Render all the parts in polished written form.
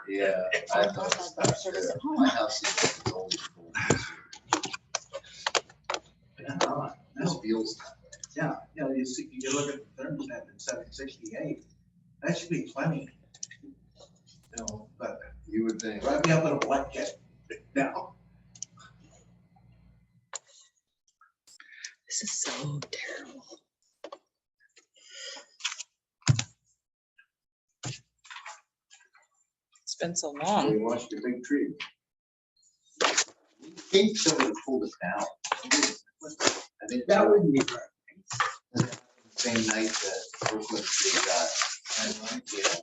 Yeah, I thought my house is old. This feels that way. Yeah, you see, you look at the thermostat in 768, that should be plenty. You know, but You would think. drive me up in a blanket now. This is so terrible. It's been so long. We watched a big tree. I think somebody pulled it down. I think That so. wouldn't be right. Same night that Brooklyn Tree got. Yeah.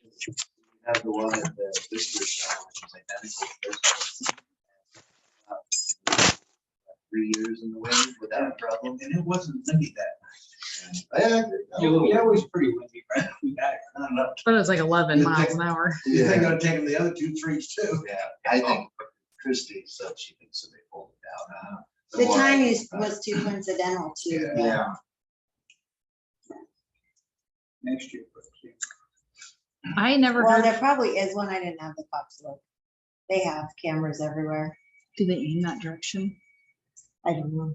We have the one at the visitor center, which is identical to this one. 3 years in the wind without a problem. And it wasn't windy that Yeah, night. It was pretty windy, right? We got it. Not enough. But it's like 11 miles an hour. You think I'd take them the other 2 trees too? Yeah, I think Christie said she thinks that they pulled it down. The timing was too coincidental too. Yeah. Next year. I never Well, heard. there probably is one. I didn't have the cops look. They have cameras everywhere. Do they aim that direction? I don't know.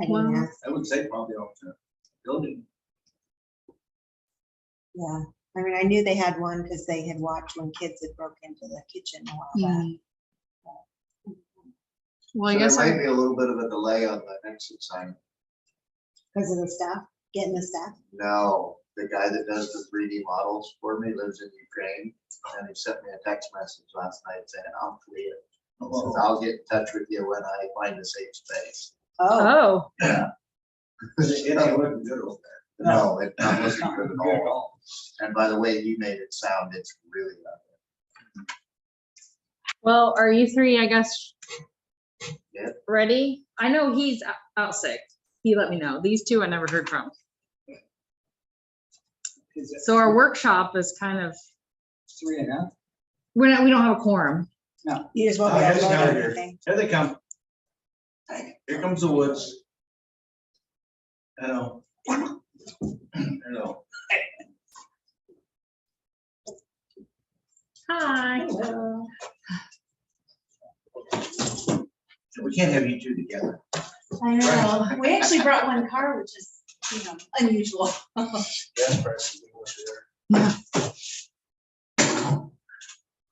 I Well- didn't ask. I would say probably off the building. Yeah. I mean, I knew they had one because they had watched when kids had broke into the kitchen a while back. Well, I So guess there might be a little bit of a delay on the exit sign. Because of the staff, getting the staff. No, the guy that does the 3D models for me lives in Ukraine, and he sent me a text message last night saying, I'm clear. He says, I'll get in touch with you when I find a safe space. Oh, Oh, Yeah. It ain't looking good over there. No, it's not looking Not good looking at good at all. all. And by the way he made it sound, it's really loud. well, are you three, I guess, Yeah. ready? I know he's out sick. He let me know. These two I never heard from. Is it So our workshop is kind of, 3.5? we don't have a quorum. you just won't Oh, be able here's to vote down or here. anything. Here they come. Here comes the woods. I know. I know. Hi. We can't have you two together. I know. We actually brought one car, which is, unusual. Yes, Preston, over there.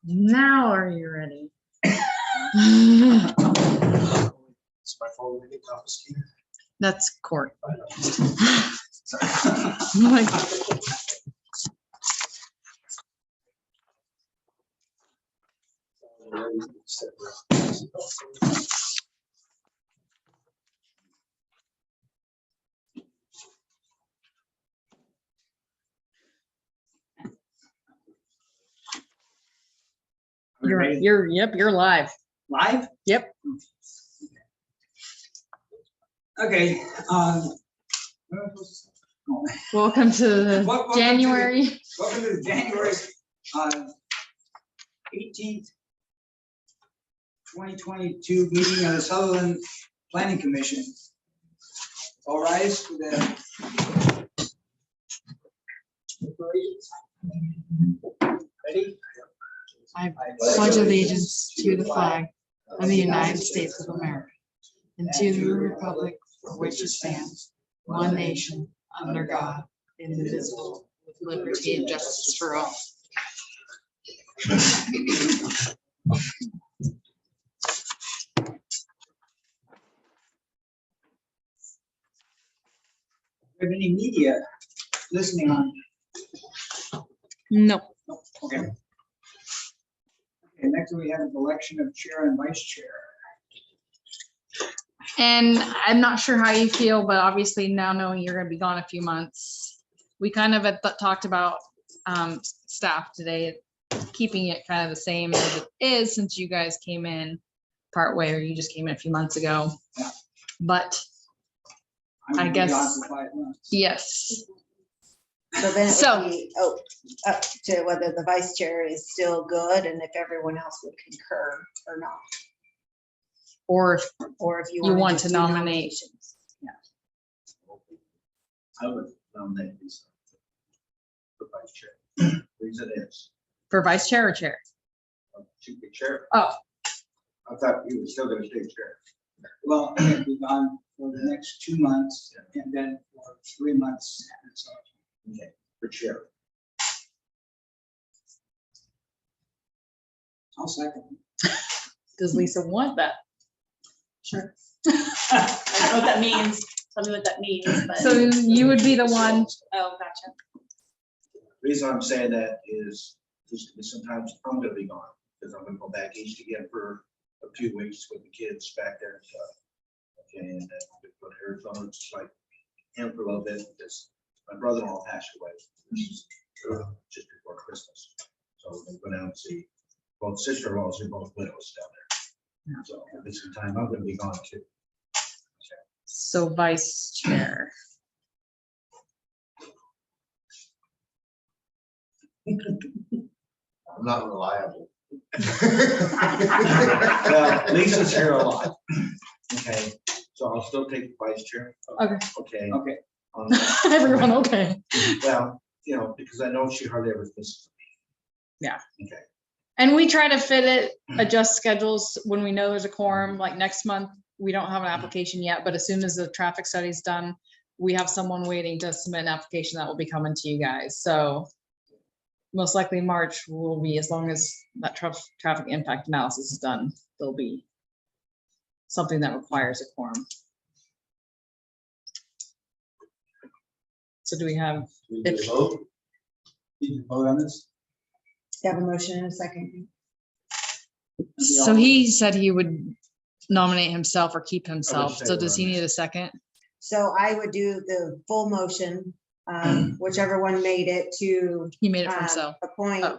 Now are you ready? It's my phone, we get confiscated. That's court. Sorry. Like, you're live. Live? Yep. Okay. Welcome to the Welcome to January. Welcome to the January 18th, 2022 meeting of the Sutherlin Planning Commission. All rise for the ready? I pledge allegiance to the flag of the United States of America and to the republic for which it stands, one nation, under God, indivisible, with liberty and justice for all. Do you have any media listening on? No. No, okay. Okay, next we have an election of chair and vice chair. And I'm not sure how you feel, but obviously now knowing you're gonna be gone a few months, we kind of had talked about staff today, keeping it kind of the same as it is since you guys came in partway, or you just came in a few months ago. Yeah. But I'm gonna I be guess- gone for 5 months. yes, So then it So- would be, up to whether the vice chair is still good and if everyone else would concur or not, or if or if you You wanna want just to do nominate. nominations. I would nominate Lisa for vice chair. Reason is, For vice chair or chair? she could chair. Oh. I thought you were still gonna stay chair. Well, it'll be gone for the next 2 months and then for 3 months. And so Okay, for chair. I'll second. Does Lisa want that? Sure. I don't know what that means. Tell me what that means, but. So you would be the one, Oh, gotcha. Reason I'm saying that is just because sometimes I'm gonna be gone, because I'm gonna go back east again for a few weeks with the kids back there and stuff. Okay, and then I'm gonna go to Arizona, just like him for a little bit, because my brother-in-law passed away. This is, just before Christmas. So we're gonna go down and see both sister-in-laws and both widows down there. So at this time, I'm gonna be gone too. so vice chair. I'm not reliable. Well, Lisa's here a lot. Okay, so I'll still take the vice chair. Okay. Okay. Okay. Everyone, okay. Well, because I know she hardly ever misses me. Yeah. Okay. And we try to fit it, adjust schedules when we know there's a quorum, like next month, we don't have an application yet, but as soon as the traffic study's done, we have someone waiting to submit an application that will be coming to you guys, so most likely March will be, as long as that traffic impact analysis is done, there'll be something that requires a quorum. So do we have, We do a vote. Did you vote on this? You have a motion in a second. so he said he would nominate himself or keep himself, say so does he run. need a second? So I would do the full motion, whichever one made it to He made it for himself. appoint Oh.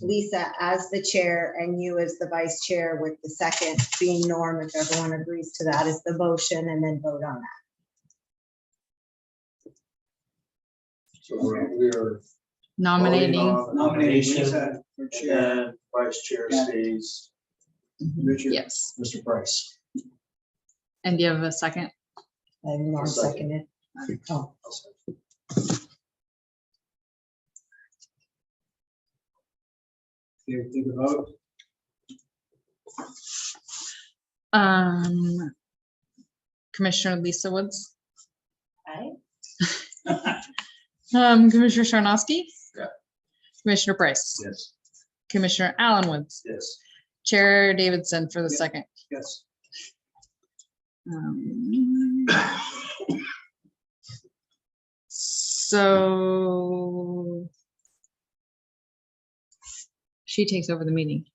Lisa as the chair and you as the vice chair, with the second being Norm, if everyone agrees to that is the motion, and then vote on that. So we're Nominating. voting on the Nominating nomination, Lisa for and chair. then vice chair Yeah. stays Richard. Yes. Mr. Price. And do you have a second? And Norm seconded. Oh, You take a vote. Commissioner Lisa Woods, Aye. Commissioner Sarnoski. Yeah. Commissioner Price, Yes. Commissioner Allen Woods, Yes. Chair Davidson for the Yeah. second. Yes. So she takes over the meeting.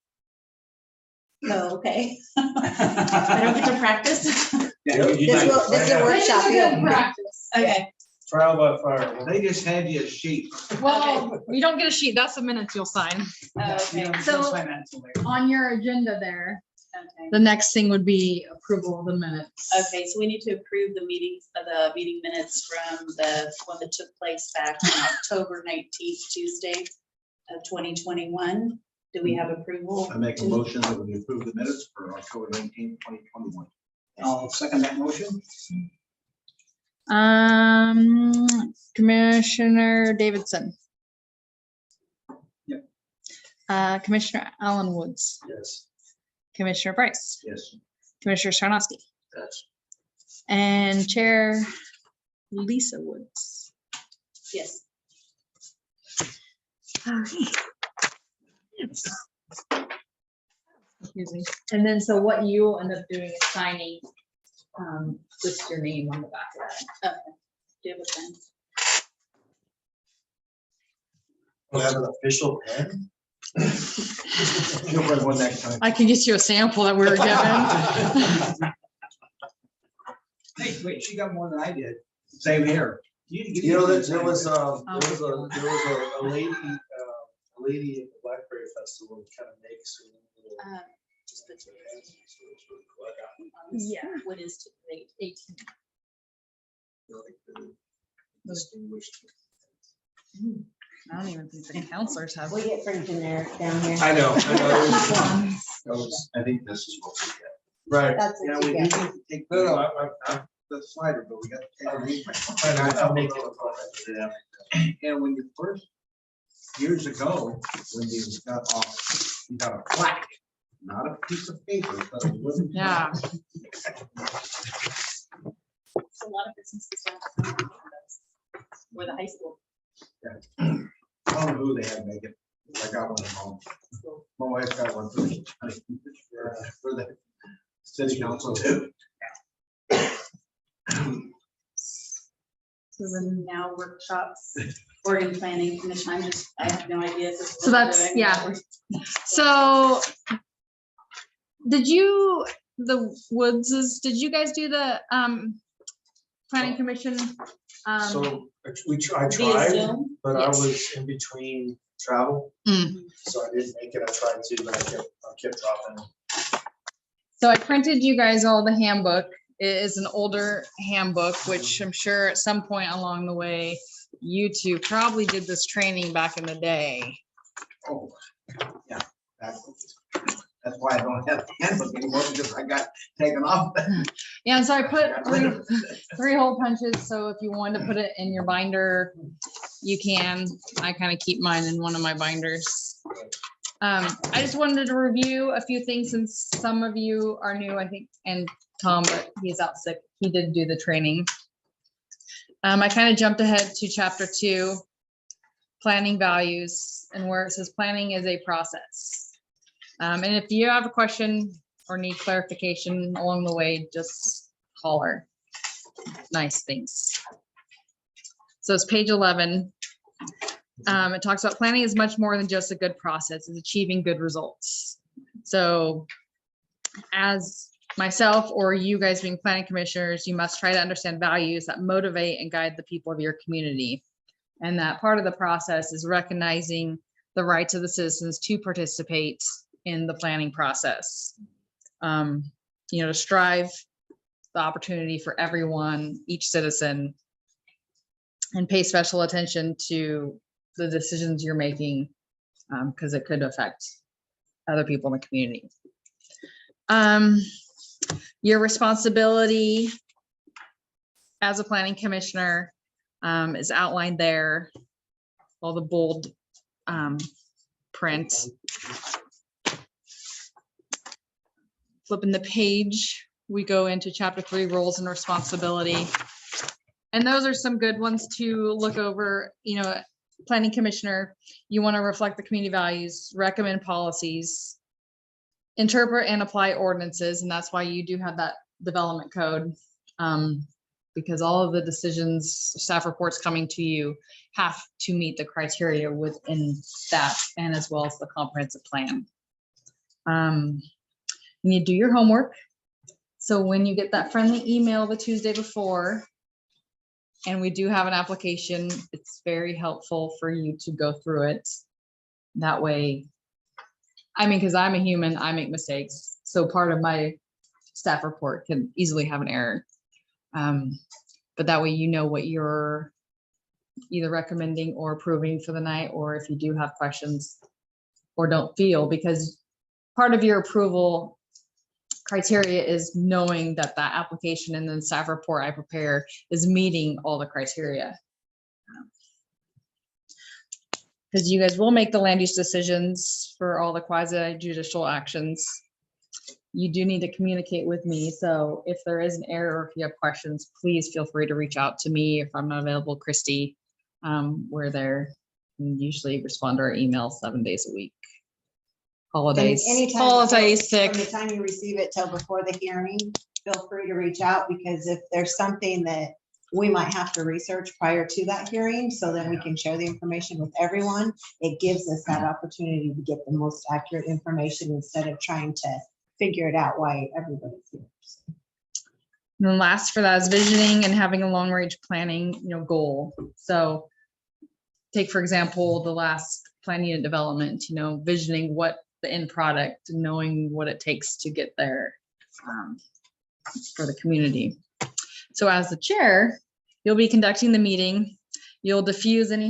Oh, okay. I don't get to practice. Yeah, you- This will workshop. you. Practice. Okay. Trial by fire. They just hand you a sheet. Well, we don't get a sheet. That's the minutes you'll sign. you Okay. don't So- sign that until later. On your agenda there, Okay. the next thing would be approval of the minutes. Okay, so we need to approve the meetings, the meeting minutes from the one that took place back on October 19th, Tuesday of 2021. Do we have approval? I make a motion that we approve the minutes for October 19, 2021. I'll second that motion. Commissioner Davidson. Yep. Commissioner Allen Woods, Yes. Commissioner Price, Yes. Commissioner Sarnoski, Yes. and Chair Lisa Woods. Yes. Excuse me. And then, so what you will end up doing is signing, just your name on the back of that. Do you have a pen? We have an official pen. You'll bring one next time. I can get you a sample that we were given. Hey, wait, she got more than I did. Same here. You know, there was a lady at the Blackberry Festival that kind of makes a little. Just the two. So it's really cool. I got Yeah. What is today? 18. like the distinguished. I don't even think the counselors have. We get pretty generic down here. I know. I think this is what we get. Right. That's what you we get. need to take. No, The slider, but we got. I'll make it. what I did everything. And when you first, years ago, when you got off, you got a plaque, not a piece of paper, but a wooden. Yeah. So a lot of businesses don't. Or the high school. I don't know who they had make it. I got one at home. My wife got one for the city council too. So then now workshops, Oregon Planning Commission, I have no idea. if this is So what we're that's, doing. yeah. So did you, the Woodses, did you guys do the planning commission? So I Via tried, Zoom? but I Yes. was in between travel, Mm. so I didn't make it. I tried to, but I kept dropping. So I printed you guys all the handbook. It is an older handbook, which I'm sure at some point along the way, you two probably did this training back in the day. Oh, yeah. That's why I don't have the handbook anymore, because I got taken off. Yeah, and so I put three hole punches, so if you wanted to put it in your binder, you can. I kind of keep mine in one of my binders. I just wanted to review a few things since some of you are new, I think, and Tom, but he's out sick. He did do the training. I kind of jumped ahead to chapter 2, planning values, and where it says planning is a process. And if you have a question or need clarification along the way, just holler. Nice things. So it's page 11. It talks about planning is much more than just a good process, it's achieving good results. So as myself or you guys being planning commissioners, you must try to understand values that motivate and guide the people of your community. And that part of the process is recognizing the rights of the citizens to participate in the planning process. To strive the opportunity for everyone, each citizen, and pay special attention to the decisions you're making, because it could affect other people in the community. Your responsibility as a planning commissioner is outlined there, all the bold print. Flipping the page, we go into chapter 3, roles and responsibility. And those are some good ones to look over. Planning commissioner, you want to reflect the community values, recommend policies, interpret and apply ordinances. And that's why you do have that development code, because all of the decisions, staff reports coming to you have to meet the criteria within that, and as well as the comprehensive plan. You need to do your homework. So when you get that friendly email the Tuesday before, and we do have an application, it's very helpful for you to go through it. That way, because I'm a human, I make mistakes. So part of my staff report can easily have an error. But that way, you know what you're either recommending or approving for the night, or if you do have questions or don't feel, because part of your approval criteria is knowing that that application and then staff report I prepare is meeting all the criteria. Because you guys will make the land use decisions for all the quasi judicial actions. You do need to communicate with me. So if there is an error, or if you have questions, please feel free to reach out to me. If I'm not available, Christy, we're there. We usually respond to our emails 7 days a week. Holidays, Anytime holidays, sick. From the time you receive it till before the hearing, feel free to reach out, because if there's something that we might have to research prior to that hearing, so then we can share the information with everyone, it gives us that opportunity to get the most accurate information instead of trying to figure it out why everybody's here. And then last for that is visioning and having a long range planning, goal. So take, for example, the last plan unit development, visioning what the end product, knowing what it takes to get there for the community. So as the chair, you'll be conducting the meeting. You'll diffuse any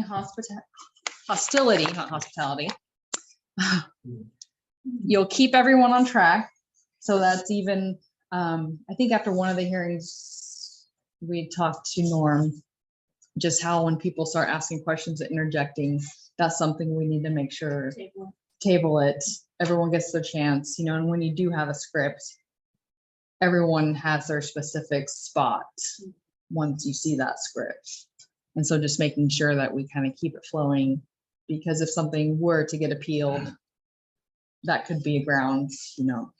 hostility, not hospitality. You'll keep everyone on track. So that's even, I think after one of the hearings, we talked to Norm just how when people start asking questions and interjecting, that's something we need to make sure table it. Everyone gets their chance, you know, and when you do have a script, everyone has their specific spot once you see that script. And so just making sure that we kind of keep it flowing, because if something were to get appealed, that could be a ground, you know.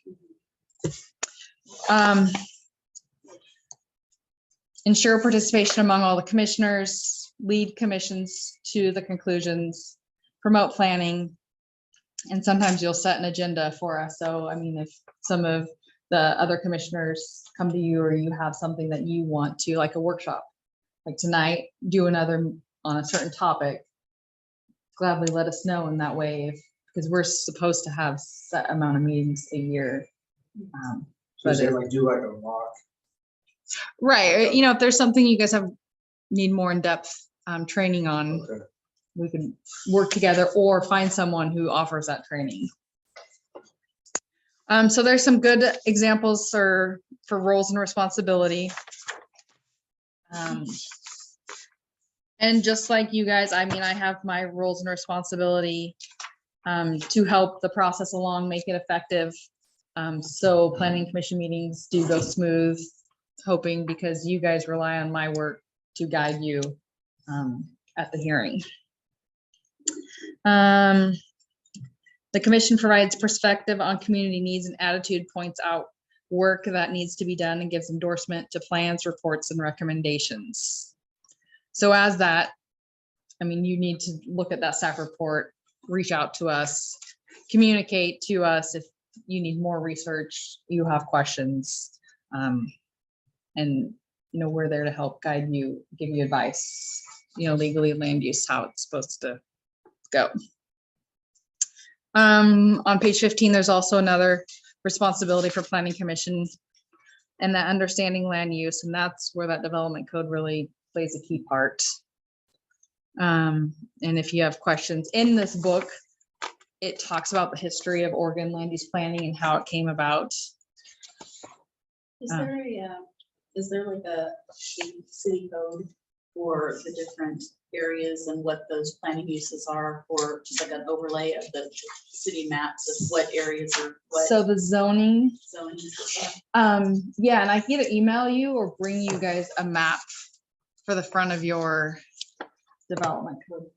Ensure participation among all the commissioners, lead commissions to the conclusions, promote planning, and sometimes you'll set an agenda for us. So, I mean, if some of the other commissioners come to you or you have something that you want to, like a workshop, like tonight, do another on a certain topic, gladly let us know in that way, because we're supposed to have set amount of meetings a year. So is it like do like a mock? Right, you know, if there's something you guys need more in-depth training on, Okay. we can work together or find someone who offers that training. So there's some good examples for roles and responsibility. And just like you guys, I mean, I have my roles and responsibility to help the process along, make it effective. So planning commission meetings do go smooth, hoping, because you guys rely on my work to guide you at the hearing. The commission provides perspective on community needs and attitude, points out work that needs to be done, and gives endorsement to plans, reports, and recommendations. So as that, I mean, you need to look at that staff report, reach out to us, communicate to us if you need more research, you have questions, and you know, we're there to help guide you, give you advice, you know, legally, land use, how it's supposed to go. On page 15, there's also another responsibility for planning commission, and that understanding land use, and that's where that development code really plays a key part. And if you have questions in this book, it talks about the history of Oregon land use planning and how it came about. Is there like a city code for the different areas and what those planning uses are, for just like an overlay of the city maps of what areas are what? So the zoning, zoning is? yeah, and I can either email you or bring you guys a map for the front of your development code.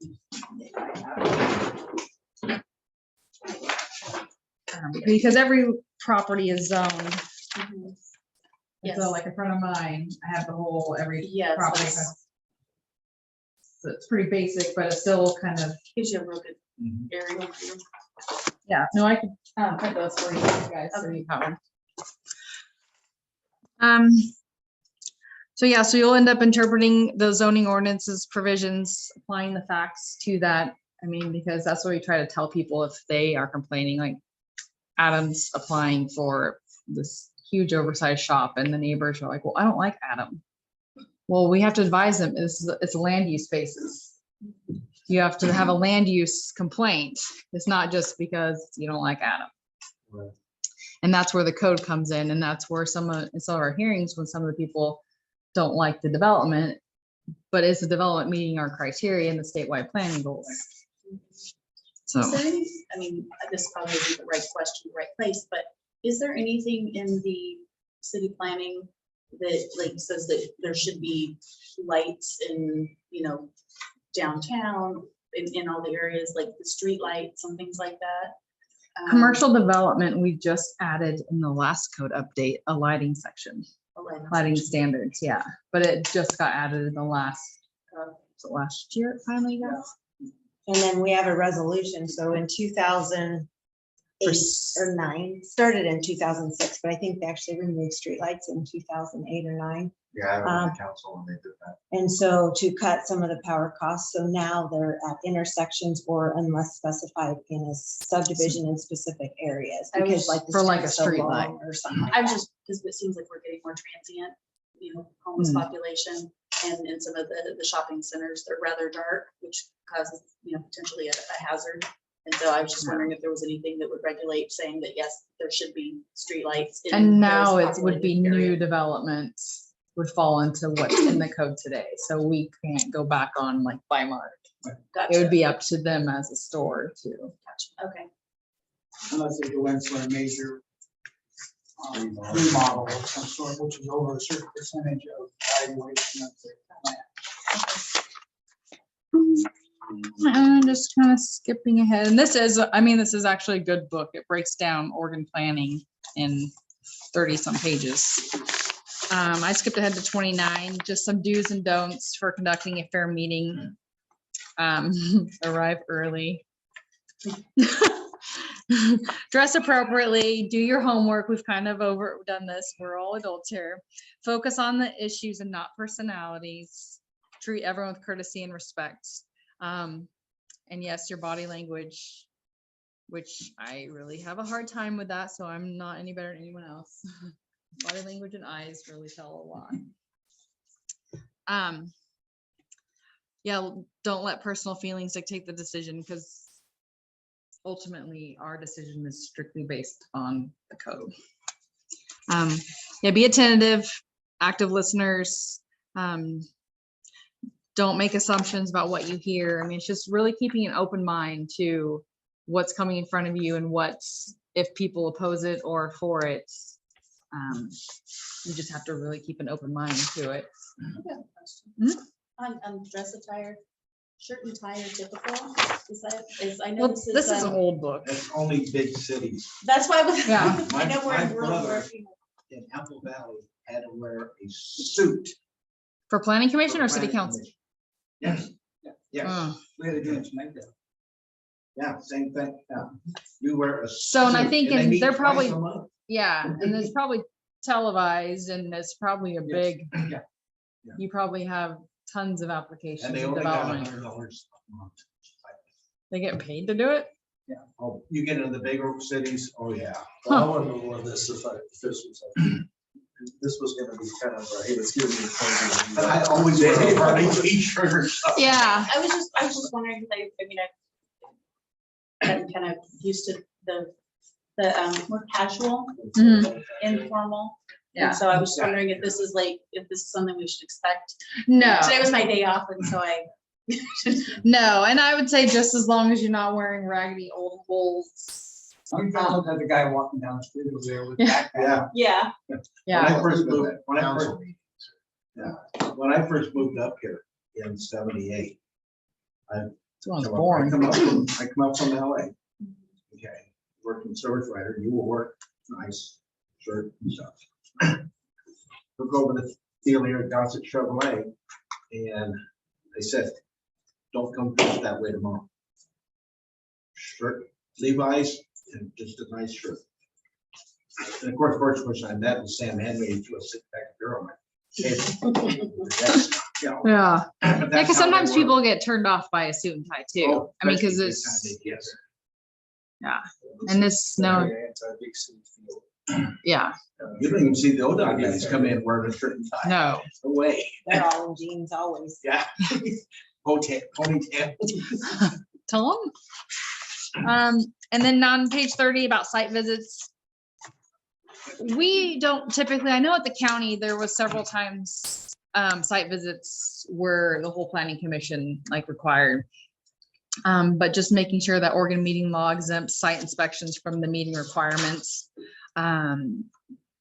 Because every property is zoned. Mhm. And so like in front of mine, I have the whole, every Yes, property. that's- So it's pretty basic, but it's still kind of, Gives you a real good area view. yeah, no, I can print those for you guys, so you have them. So yeah, so you'll end up interpreting the zoning ordinances provisions, applying the facts to that. I mean, because that's what we try to tell people if they are complaining, like Adam's applying for this huge oversized shop, and the neighbors are like, well, I don't like Adam. Well, we have to advise them, it's a land use basis. You have to have a land use complaint. It's not just because you don't like Adam. Right. And that's where the code comes in, and that's where some of our hearings, when some of the people don't like the development, but is the development meeting our criteria and the statewide planning goals? So, Is there any, I mean, this probably isn't the right question, the right place, but is there anything in the city planning that like says that there should be lights in, you know, downtown, in all the areas, like the street lights and things like that? commercial development, we just added in the last code update, a lighting section, lighting standards, yeah. But it just got added in the last year it finally got. And then we have a resolution, so in 2008 or 9, started in 2006, but I think they actually removed streetlights in 2008 or 9. Yeah, I remember the council when they did that. And so to cut some of the power costs, so now they're at intersections or unless specified in a subdivision in specific areas. I was Because like the for like a street's so street long light. or something like I was that. just, because it seems like we're getting more transient, you know, homeless population, and in some of the shopping centers, they're rather dark, which causes, you know, potentially a hazard. And so I was just wondering if there was anything that would regulate saying that, yes, there should be streetlights. And now it would be new development. would fall into what's in the code today. So we can't go back on like by mark. It Gotcha. would be up to them as a store to. Gotcha. Okay. Unless they go in for a major remodel of some sort, which is over a certain percentage of valuation of the plant. I'm just kind of skipping ahead. And this is, I mean, this is actually a good book. It breaks down Oregon planning in 30 some pages. I skipped ahead to 29, just some do's and don'ts for conducting a fair meeting. Arrive early. Dress appropriately, do your homework. We've kind of overdone this. We're all adults here. Focus on the issues and not personalities. Treat everyone with courtesy and respect. And yes, your body language, which I really have a hard time with that, so I'm not any better than anyone else. Body language and eyes really tell a lot. Yeah, don't let personal feelings dictate the decision, because ultimately our decision is strictly based on the code. Yeah, be attentive, active listeners. Don't make assumptions about what you hear. I mean, it's just really keeping an open mind to what's coming in front of you and what's, if people oppose it or for it. You just have to really keep an open mind to it. I got a question. Mhm. On dress attire, shirt and tie are typical. Is that, I know Well, this this is an is, old book. That's only big cities. that's why I was, Yeah. I know we're My in rural. brother- In Apple Valley had to wear a suit. For planning commission for or city planning council? commission. Yes, yes, Oh. We had to do it tonight, though. yeah, same thing, yeah. You wear a. So, and I suit, think they and meet they're twice probably- a month. Yeah, and it's probably televised and it's probably a Yes. big, Yeah. Yeah. you probably have tons of applications And they and only got development. $100 a month. They get paid to do it? Oh, you get into the bigger cities, oh, yeah. Well, I wouldn't have worn this if this was like, this was gonna be kind of, hey, let's give me a point. But I always wear a party t-shirt or something. Yeah. I was just wondering, because I mean, I'm kind of used to the more casual, Mhm. informal. Yeah. And so I was just wondering if this is like, if this is something we should expect. No, Today was my day off, and so I. no, and I would say just as long as you're not wearing raggedy old holes. I'm gonna look at the guy walking down the street over there with Yeah. that. Yeah. Yeah, Yeah. When I first moved, when I first moved up here in 78, This one's I boring. come up from LA. Okay, worked in service writer, you will work nice shirt and stuff. Look over the deal here at Gossett Chevrolet, and they said, don't come dressed that way tomorrow. Shirt, Levi's, and just a nice shirt. And of course, first person I met was Sam Henry, to a sick back girl. I'm like, "Hey, that's, you know, Yeah. but Yeah, that's because how sometimes they work. people get turned off by a suit and tie too. Oh, I mean, because especially it's, this time they get and this snow, Anti-big city feel. yeah, there. You don't even see the ODOT guys come in wearing a shirt and tie. no. No way. They're all in jeans always. Yeah. Ponytail. Tell them. And then on page 30 about site visits. We don't typically, I know at the county, there was several times site visits were the whole planning commission like required. But just making sure that Oregon meeting law exempts site inspections from the meeting requirements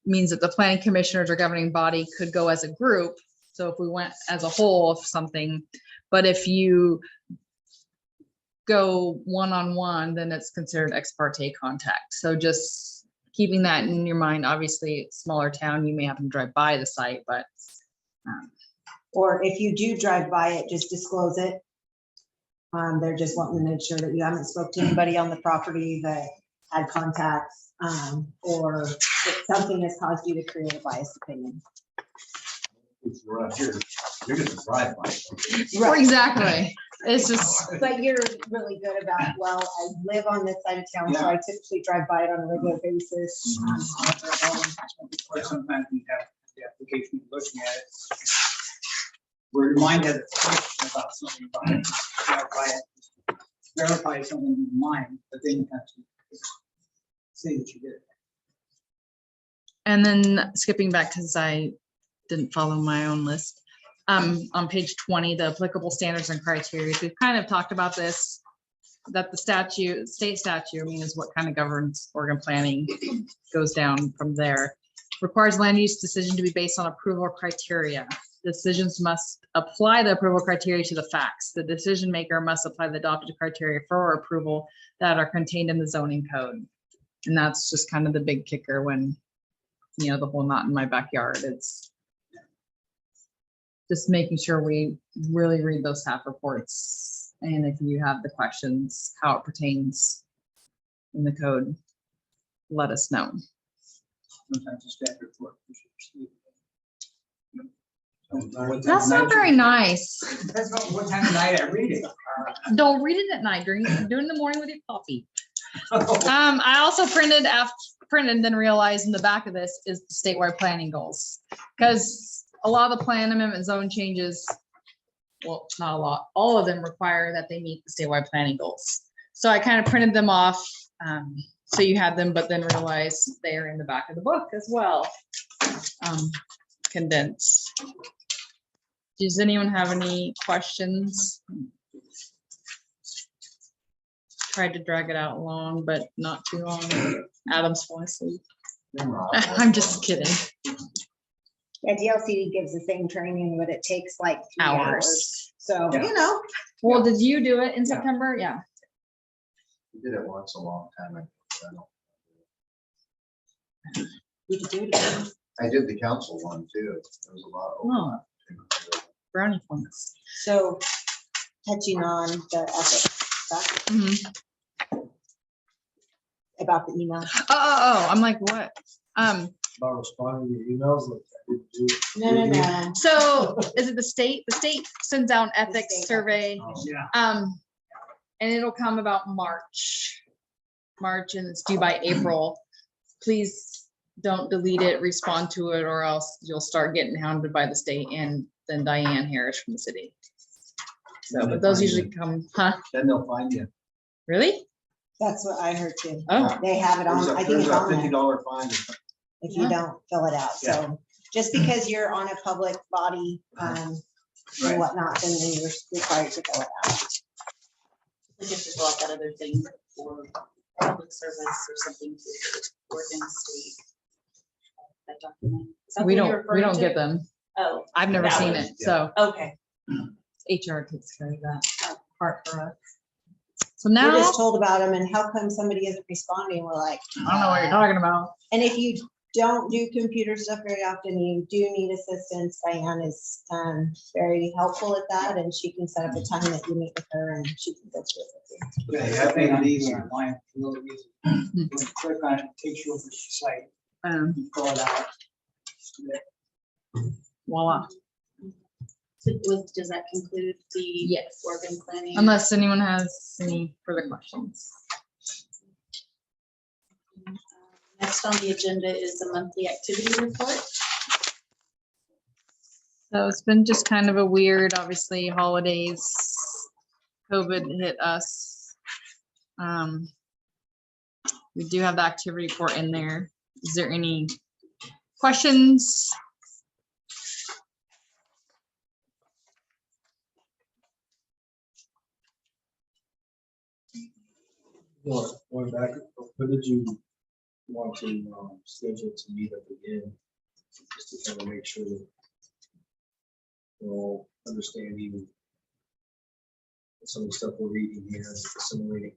means that the planning commissioners or governing body could go as a group. So if we went as a whole of something, but if you go one-on-one, then it's considered ex parte contact. So just keeping that in your mind. Obviously, smaller town, you may have to drive by the site, but Or if you do drive by it, just disclose it. They're just wanting to make sure that you haven't spoke to anybody on the property that had contacts, or if something has caused you to create a biased opinion. If you're out here, you're gonna drive by. exactly. It's just, But you're really good about, well, I live on this side of town, so I typically drive by it on a regular basis. Or sometimes we have the application looking at it. We're reminded of a question about something, verify something in mind, but then you have to say that you did it. and then skipping back, because I didn't follow my own list. On page 20, the applicable standards and criteria, we've kind of talked about this, that the statute, state statute, I mean, is what kind of governs organ planning, goes down from there. Requires land use decision to be based on approval criteria. Decisions must apply the approval criteria to the facts. The decision maker must apply the adopted criteria for approval that are contained in the zoning code. And that's just kind of the big kicker when, you know, the whole not in my backyard, it's just making sure we really read those staff reports. And if you have the questions, how it pertains in the code, let us know. Sometimes it's better for. That's not very nice. That's not what time of night I read it. Don't read it at night, do it in the morning with your coffee. I also printed then realized in the back of this is the statewide planning goals. Because a lot of the plan amendment zone changes, well, not a lot, all of them require that they meet the statewide planning goals. So I kind of printed them off, so you had them, but then realized they are in the back of the book as well. Condensed. Does anyone have any questions? Tried to drag it out long, but not too long. Adam's falling asleep. I'm just kidding. Yeah, DLCD gives the same training, but it takes like 3 Hours. hours. So, Yeah. you know, Well, did you do it in Yeah. September? Yeah. We did it once a long time ago. you could do it again. I did the council one too. There was a lot of Oh, overlap. brownie points. So touching on the ethics stuff Mhm. about the email. Oh, I'm like, what? About responding to emails like I didn't do. No. So is it the state? The state sends out an ethics state survey. Yeah. And it'll come about March, and it's due by April. Please don't delete it, respond to it, or else you'll start getting hounded by the state and then Diane Harris from the city. So, but those usually come, huh? Then they'll find you. Really? That's what I heard too. Oh, They have it on, I think it's on there $50 fine. if you don't fill it out. So just because you're on a public body, and Right. whatnot, then you're required to fill it out. We get to fill out that other thing for public service or something to Oregon State. That document. Is that we what you're don't referring to? get them. Oh, I've never That seen one. it, so okay. HR takes care of that part for us. So We're now, just told about them and how come somebody isn't responding? We're like, I don't know what you're talking about. and if you don't do computer stuff very often, you do need assistance. Diane is very helpful at that, and she can set up a time that you meet with her and she can go through it with you. Yeah, you have to make it easy. Online, really easy. You can click on it, it takes you over to the site, you fill it out. Voila. So does that conclude the Yes. Oregon planning? Unless anyone has any further questions. Next on the agenda is the monthly activity report. So it's been just kind of a weird, obviously, holidays. COVID hit us. We do have the activity report in there. Is there any questions? Well, going back, when did you want to schedule to meet up again? Just to kind of make sure that we're all understanding some of the stuff we're reading here and assimilating.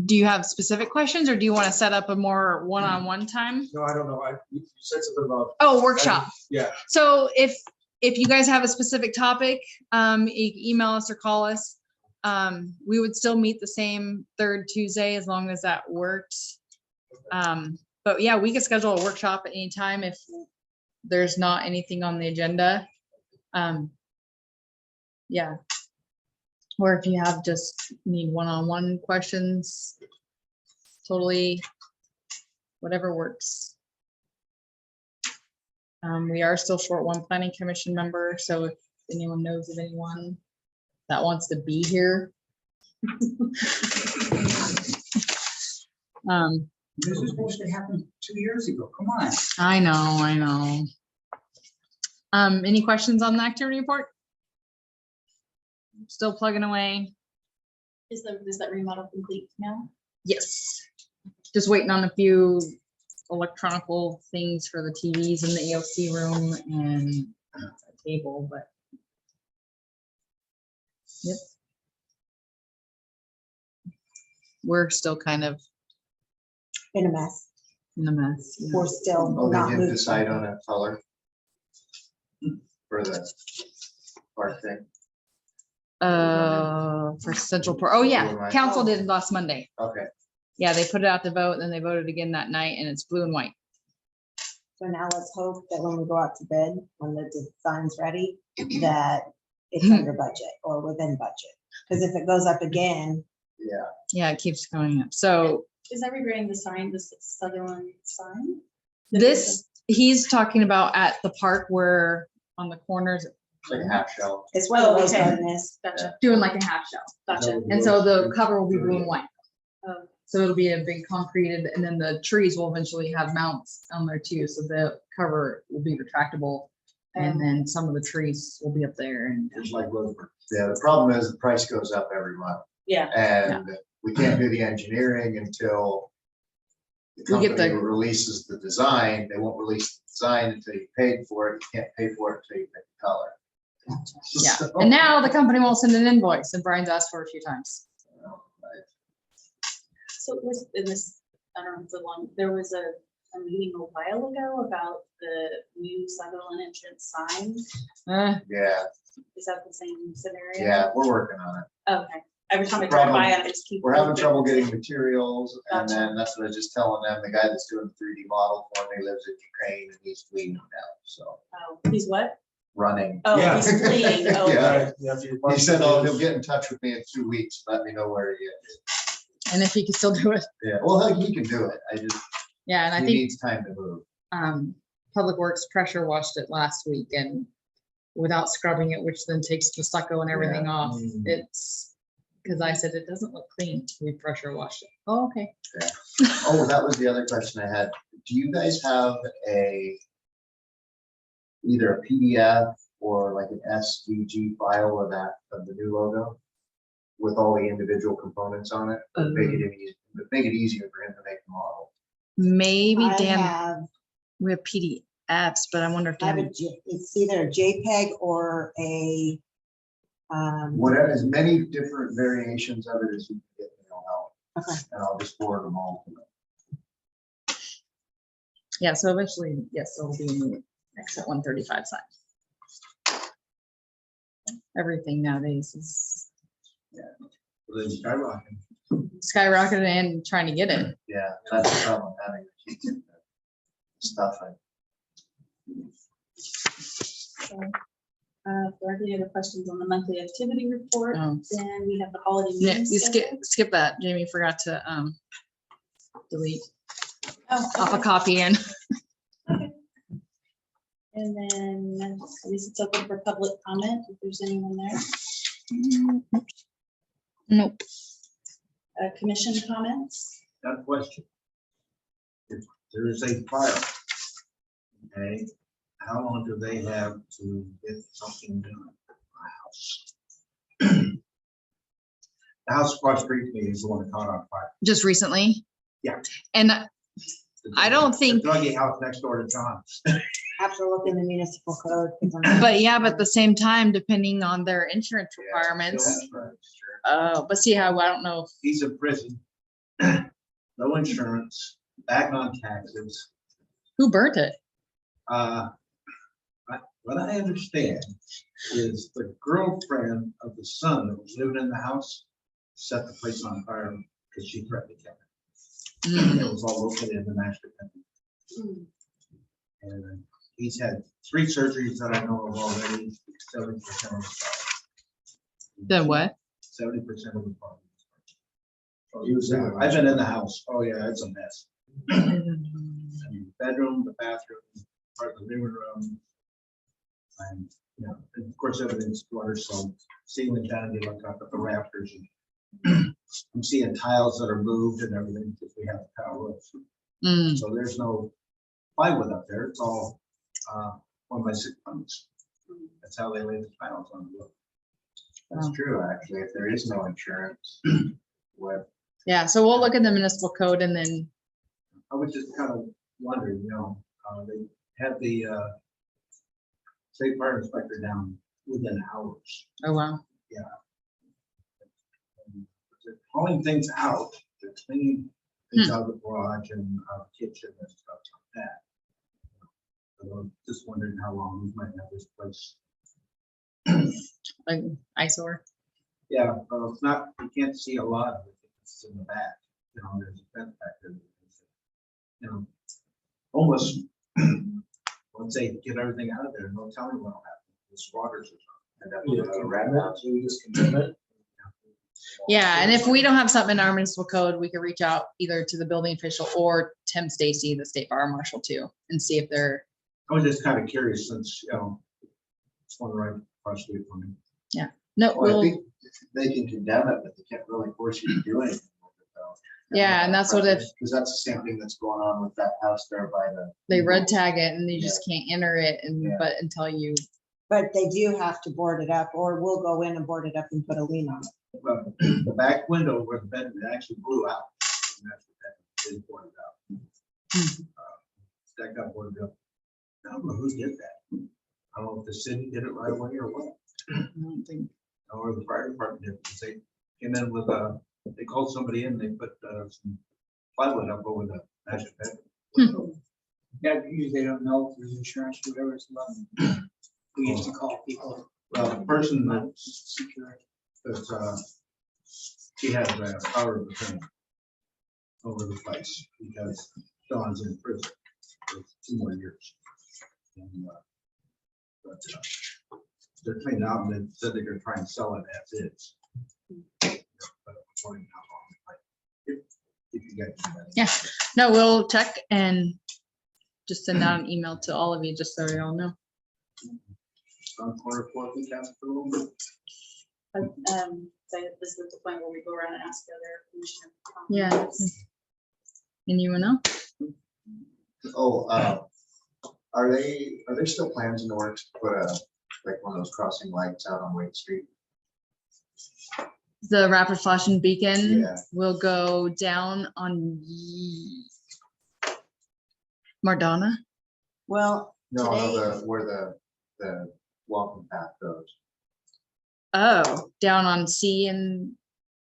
Do you have specific questions or do you want to set up a more one-on-one time? No, I don't know. You said something about. Oh, workshop. Yeah. So if you guys have a specific topic, you can email us or call us. We would still meet the same third Tuesday as long as that works. But yeah, we could schedule a workshop at any time if there's not anything on the agenda. Yeah. Or if you have just need one-on-one questions, totally whatever works. We are still short one planning commission member, so if anyone knows of anyone that wants to be here. This is supposed to happen 2 years ago, come on. I know. Any questions on the activity report? Still plugging away. Is that remodel complete now? Yes. Just waiting on a few electronical things for the TVs in the EOC room and a table, but. Yep. We're still kind of In a mess. in a mess. Yeah. We're still Oh, not they didn't moving. decide on a color for the park thing. For Central Park. Oh, yeah. Council did last Monday. Okay, Yeah, they put it out to vote, then they voted again that night, and it's blue and white. So now let's hope that when we go out to bid, when the design's ready, that it's under budget or within budget. Because if it goes up again, yeah. Yeah, it keeps going up. So Is that regarding the sign, the Sutherlin sign? this, he's talking about at the park where on the corners, It's like a half shell. it's where the Oh, rose okay. garden is. Gotcha, doing like a half shell. gotcha. And so the cover will be blue and white. Oh, So it'll be a big concreted, and then the trees will eventually have mounts on there too. So the cover will be retractable. And then some of the trees will be up there and Just like Roseburg. Yeah, the problem is the price goes up every month. Yeah, And we can't do the engineering until the We get the- company releases the design. They won't release the design until you paid for it. You can't pay for it until you pick the color. yeah. So, And now the company won't send an invoice, and Brian's asked for it a few times. so it was in this, I don't know if it's a long, there was a meeting a while ago about the new Sutherland entrance sign. Yeah, Is that the same scenario? yeah, we're working on it. Okay, every time I drive Problem- by it, I just keep. We're having trouble getting materials, and Gotcha. then that's what I was just telling them, the guy that's doing the 3D model for me lives in Ukraine, and he's fleeing now, so Oh, he's what? running. Oh, Yeah. he's fleeing. Oh, Yeah. okay. He said, oh, he'll get in touch with me in 2 weeks, let me know where he is. And if he can still do it. Yeah, well, he can do it, Yeah, and I he think needs time to move. Public Works pressure washed it last week and without scrubbing it, which then takes the stucco and everything off. It's, because I said it doesn't look clean. We pressure washed it. Oh, okay. Oh, that was the other question I had. Do you guys have either a PDF or like an SVG file of the new logo with all the individual components on it? Make it easier for him to make the model. Maybe I Dan, have, we have PDFs, but I wonder if I have Dan, it's either a JPEG or a, Whatever, as many different variations of it as you can get, Okay. and I'll just forward them all to them. yeah, so eventually, yes, it'll be in the next at 135 sign. Everything nowadays is skyrocketed and trying to get it. Yeah, that's the problem, having to keep getting the stuff. So, if there are any other questions on the monthly activity report, Oh. then we have the holiday Yeah, meeting you schedule. skip that. Jamie forgot to delete, Oh, pop a okay. copy in. And then at least it's open for public comment if there's anyone there. Nope. Commission comments. Got a question. If there is a fire, okay, how long do they have to get something done in the house? The house across the street from me is the one that caught on fire. Just recently. Yeah. And I don't think, The druggy house next door to John's. have to look in the municipal code. 'Cause I'm not but yeah, but sure. at the same time, depending on their insurance requirements. That's right, sure. But see how, I don't know. He's in prison. No insurance, back on taxes. Who burnt it? What I understand is the girlfriend of the son that was living in the house set the place on fire because she threatened to kill him. It was all located in the master bedroom. And he's had 3 surgeries that I know of already, 70% of the The what? 70% of the problem. Oh, he was in there. I've been in the house. Oh, yeah, it's a mess. I mean, bedroom, the bathroom, part of the living room. And, you know, and of course, everything's water, so ceiling down, you look up at the rafters. And I'm seeing tiles that are moved and everything, because we have a tile roof. Mm, So there's no plywood up there. It's all 1 by 6 months. That's how they lay the tiles on the roof. That's true, actually. If there is no insurance, what, Yeah, so we'll look at the municipal code and then, I was just kind of wondering, they had the state fire inspector down within hours. oh, wow. And they're hauling things out, they're cleaning things out of the garage and out of the kitchen and stuff like that. So I'm just wondering how long we might have this place. Like eyesore. Yeah, it's not, you can't see a lot of it. It's in the back, there's a fence back there. Almost, let's say, get everything out of there, no telling what'll happen, the squatters or something. rat house. So we just condemn it. Yeah, and if we don't have something in our municipal code, we could reach out either to the building official or Tim Stacy, the state fire marshal too, and see if they're, I was just kind of curious since, it's one right across the street from me. no, Well, I we'll, think they can condemn it, but they can't really force you to do anything with it though. yeah, and that's what if Because that's the same thing that's going on with that house there by the. they red tag it and you just can't enter it and, Yeah. but until you, But they do have to board it up, or we'll go in and board it up and put a lien on it. But the back window where the bedroom actually blew out. And that's what that is boarded up. Stacked up, boarded up. I don't know who did that. I don't know if the city did it right away or what, I don't think, or the fire department did, because they came in with they called somebody in, they put some plywood up over the master bedroom. Yeah, usually they don't know if there's insurance, whatever it's about. We used to call people. Well, the person that's, Security. she has a power of attorney over the place because Dawn's in prison for 2 more years. And, but they're cleaning out and they said they're gonna try and sell it as is. But according to how long, like, if you guys do that. yeah, no, we'll check and just send out an email to all of you, just so you all know. On corner 4th and Capitol. So this is the point where we go around and ask other commissioner. Yeah. comments. Anyone else? Oh, are there still plans in the works to put like one of those crossing lights out on Wake Street? The rapid flashing beacon Yeah. will go down on Mardana. Well, No, today, where the walking path goes. Oh, down on C and,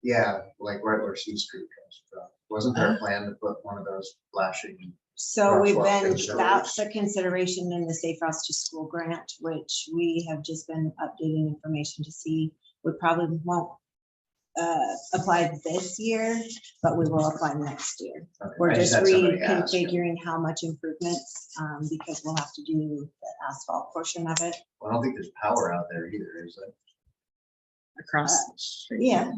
Yeah, like right where C Street comes from. Wasn't there a plan to put one of those flashing? so we've crosswalk been, things that's a consideration in the Safe Routes to School grant, which we have just been updating information to see. We probably won't apply this year, but we will apply next year. Okay, We're I just had somebody ask. reconfiguring how much improvements, because we'll have to do the asphalt portion of it. Well, I don't think there's power out there either, is it? across. the street. Yeah.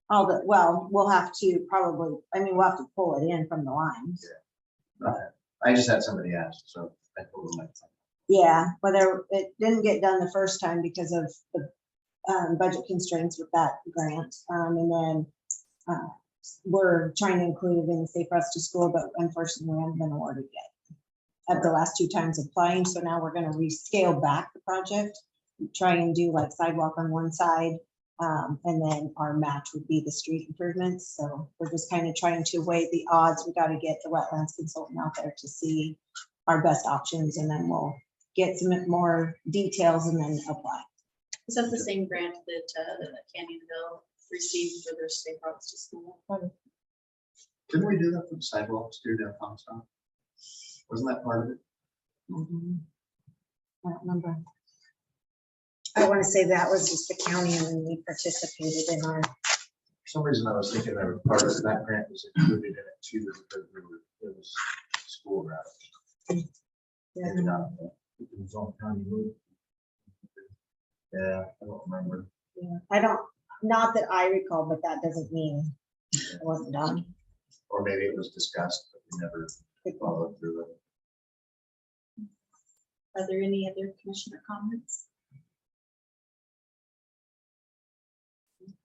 Well, we'll have to probably, we'll have to pull it in from the lines. Okay. I just had somebody ask, so I told them. Yeah, but it didn't get done the first time because of the budget constraints with that grant. And then we're trying to include it in the Safe Routes to School, but unfortunately we haven't been awarded yet at the last 2 times applying. So now we're going to rescale back the project, try and do like sidewalk on one side. And then our match would be the street improvements. So we're just kind of trying to weigh the odds. We got to get the wetlands consultant out there to see our best options, and then we'll get some more details and then apply. Is that the same grant that Canyonville received for their Safe Routes to School? Didn't we do that for the sidewalks through down Comstock? Wasn't that part of it? I don't remember. I want to say that was just the county and then we participated in our, For some reason, I was thinking that part of that grant was included in it too, because it was school route. Maybe not. It was all county road. Yeah, I don't remember. I don't, not that I recall, but that doesn't mean it wasn't done. Or maybe it was discussed, but we never followed through it. Are there any other commissioner comments?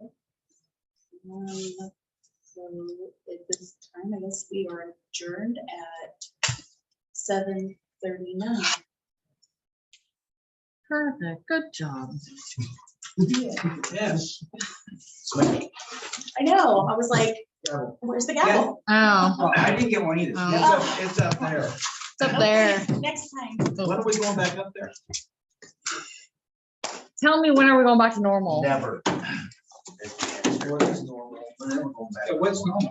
Okay. So at this time, I guess we are adjourned at 7:39. Perfect, good job. Yes. I know, I was like, where's the gavel? Oh, Well, I didn't get one either. Oh. It's up there. it's up there. Okay, next time. When are we going back up there? Tell me, when are we going back to normal? Never. What is normal? We're never going back. So what's normal?